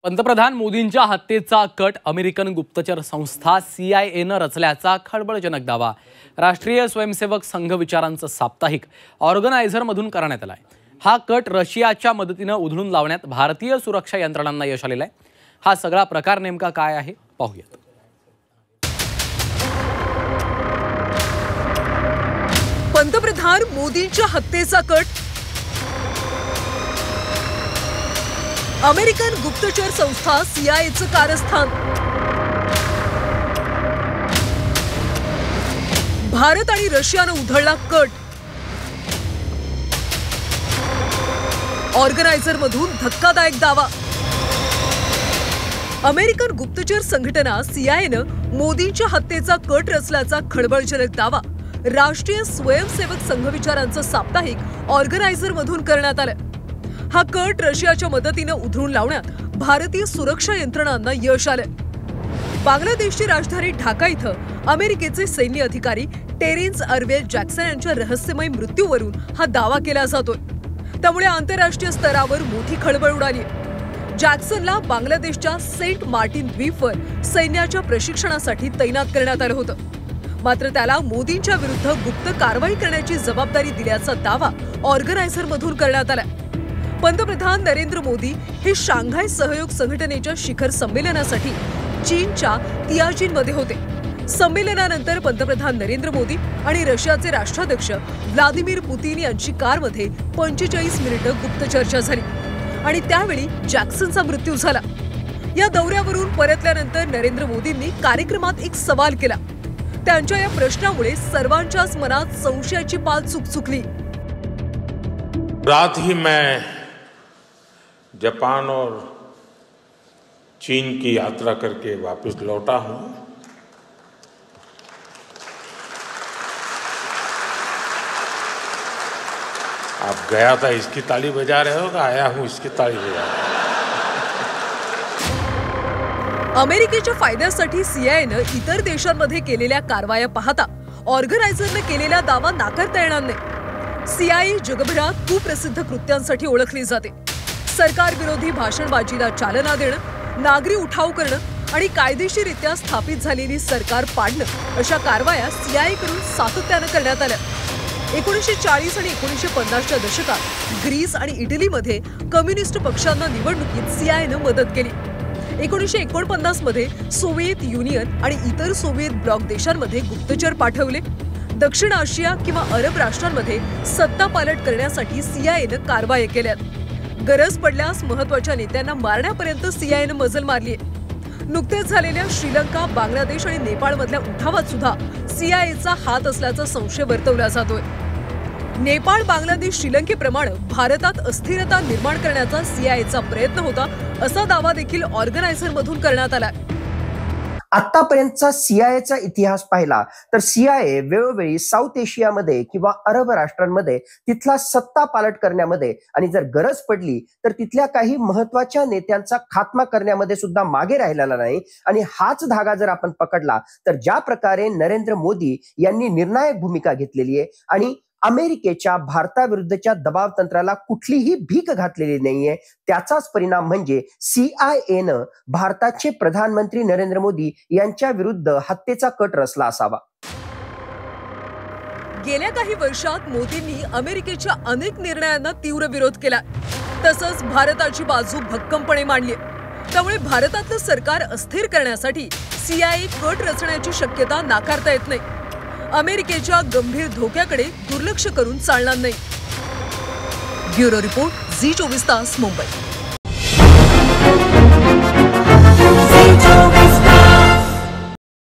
पंतप्रधान मोदींच्या हत्येचा कट अमेरिकन गुप्तचर संस्था CIAनं रचल्याचा खळबळजनक दावा राष्ट्रीय स्वयंसेवक संघ विचारांचं साप्ताहिक ऑर्गनायझरमधून करण्यात आलाय। हा कट रशियाच्या मदतीनं उधळून लावण्यात भारतीय सुरक्षा यंत्रणांना यश आलेलं आहे। हा सगळा प्रकार नेमका काय आहे पाहूयात। पंतप्रधान मोदींच्या हत्येचा कट अमेरिकन गुप्तचर संस्था CIAचं कारस्थान। भारत आणि रशियानं उधळला कट। ऑर्गनायझर मधून धक्कादायक दावा। अमेरिकन गुप्तचर संघटना CIAनं मोदींच्या हत्येचा कट रचल्याचा खळबळजनक दावा राष्ट्रीय स्वयंसेवक संघ विचारांचं साप्ताहिक ऑर्गनायझर मधून करण्यात आलं। हा कट रशियाच्या मदतीनं उधळून लावण्यात भारतीय सुरक्षा यंत्रणांना यश आलं। बांगलादेशची राजधानी ढाका इथं अमेरिकेचे सैन्य अधिकारी टेरेन्स अर्वेल जॅक्सन यांच्या रहस्यमय मृत्यूवरून हा दावा केला जातोय। त्यामुळे आंतरराष्ट्रीय स्तरावर मोठी खळबळ उडाली। जॅक्सनला बांगलादेशच्या सेंट मार्टिन द्वीपवर सैन्याच्या प्रशिक्षणासाठी तैनात करण्यात आलं होतं। मात्र त्याला मोदींच्या विरुद्ध गुप्त कारवाई करण्याची जबाबदारी दिल्याचा दावा ऑर्गनायझर मधून करण्यात आला। पंतप्रधान नरेंद्र मोदी हे शांघाय सहयोग संघटनेच्या शिखर संमेलनासाठी चीनच्या तियाजिनमध्ये होते। संमेलनानंतर पंतप्रधान नरेंद्र मोदी आणि रशियाचे राष्ट्राध्यक्ष व्लादिमीर पुतिन यांची कारमध्ये 45 मिनिटं गुप्त चर्चा झाली आणि त्यावेळी जॅक्सनचा मृत्यू झाला। या दौऱ्यावरून परतल्यानंतर नरेंद्र मोदींनी कार्यक्रमात एक सवाल केला। त्यांच्या या प्रश्नामुळे सर्वांच्याच मनात संशयाची पाल चुकचुकली। रात ही मैं जापान और चीन की यात्रा करके वापस लौटा हूं। आप गया था इसकी ताली बजा रहे हो, आया हूं इसकी ताली बजा रहे हो। अमेरिकेच्या फायद्यासाठी CIAनं इतर देशांमध्ये केलेल्या कारवाया पाहता ऑर्गनायझरनं केलेला दावा नाकारता येणार नाही। CIA जगभरात कुप्रसिद्ध कृत्यांसाठी ओळखली जाते। सरकार विरोधी भाषणबाजीला चालना देणं, नागरी उठाव करणं आणि कायदेशीररित्या स्थापित झालेली सरकार पाडणं अशा कारवाया CIA कडून सातत्यानं करण्यात आल्या। 1940 आणि 1950च्या दशकात ग्रीस आणि इटलीमध्ये कम्युनिस्ट पक्षांना निवडणुकीत CIAनं मदत केली। 1949 मध्ये सोव्हिएत युनियन आणि इतर सोव्हिएत ब्लॉक देशांमध्ये गुप्तचर पाठवले। दक्षिण आशिया किंवा अरब राष्ट्रांमध्ये सत्ता पालट करण्यासाठी CIAनं कारवाया केल्या। गरज पडल्यास महत्त्वाच्या नेत्यांना मारण्यापर्यंत CIAनं मजल मारली। नुकतेच झालेल्या श्रीलंका, बांगलादेश आणि नेपाळमधल्या उठावात सुद्धा CIAचा हात असल्याचा संशय वर्तवला जातोय। नेपाळ, बांगलादेश, श्रीलंकेप्रमाणे भारतात अस्थिरता निर्माण करण्याचा CIAचा प्रयत्न होता असा दावा देखील ऑर्गनायझर मधून करण्यात आला। आतापर्यंतचा CIAचा इतिहास पाहिला तर CIA वेळोवेळी साऊथ एशियामध्ये किंवा अरब राष्ट्रांमध्ये तिथला सत्ता पालट करण्यामध्ये आणि जर गरज पडली तर तिथल्या काही महत्त्वाच्या नेत्यांचा खात्मा करण्यामध्ये सुद्धा मागे राहिलेला नाही। आणि हाच धागा जर आपण पकडला तर ज्या प्रकारे नरेंद्र मोदी यांनी निर्णायक भूमिका घेतलेली आहे आणि अमेरिकेच्या भारताविरुद्धच्या दबाव तंत्राला कुठलीही भीक घातलेली नाहीये, त्याचाच परिणाम म्हणजे CIAनं भारताचे प्रधानमंत्री नरेंद्र मोदी यांच्या विरुद्ध हत्येचा कट रचला असावा। गेल्या काही वर्षात मोदींनी अमेरिकेच्या अनेक निर्णयांना तीव्र विरोध केला। तसंच भारताची बाजू भक्कमपणे मांडली। त्यामुळे भारतातलं सरकार अस्थिर करण्यासाठी CIA कट रचण्याची शक्यता नाकारता येत नाही। अमेरिकेच्या गंभीर धोक्याकडे दुर्लक्ष करून चालणार नाही। ब्युरो रिपोर्ट, झी 24 तास, मुंबई।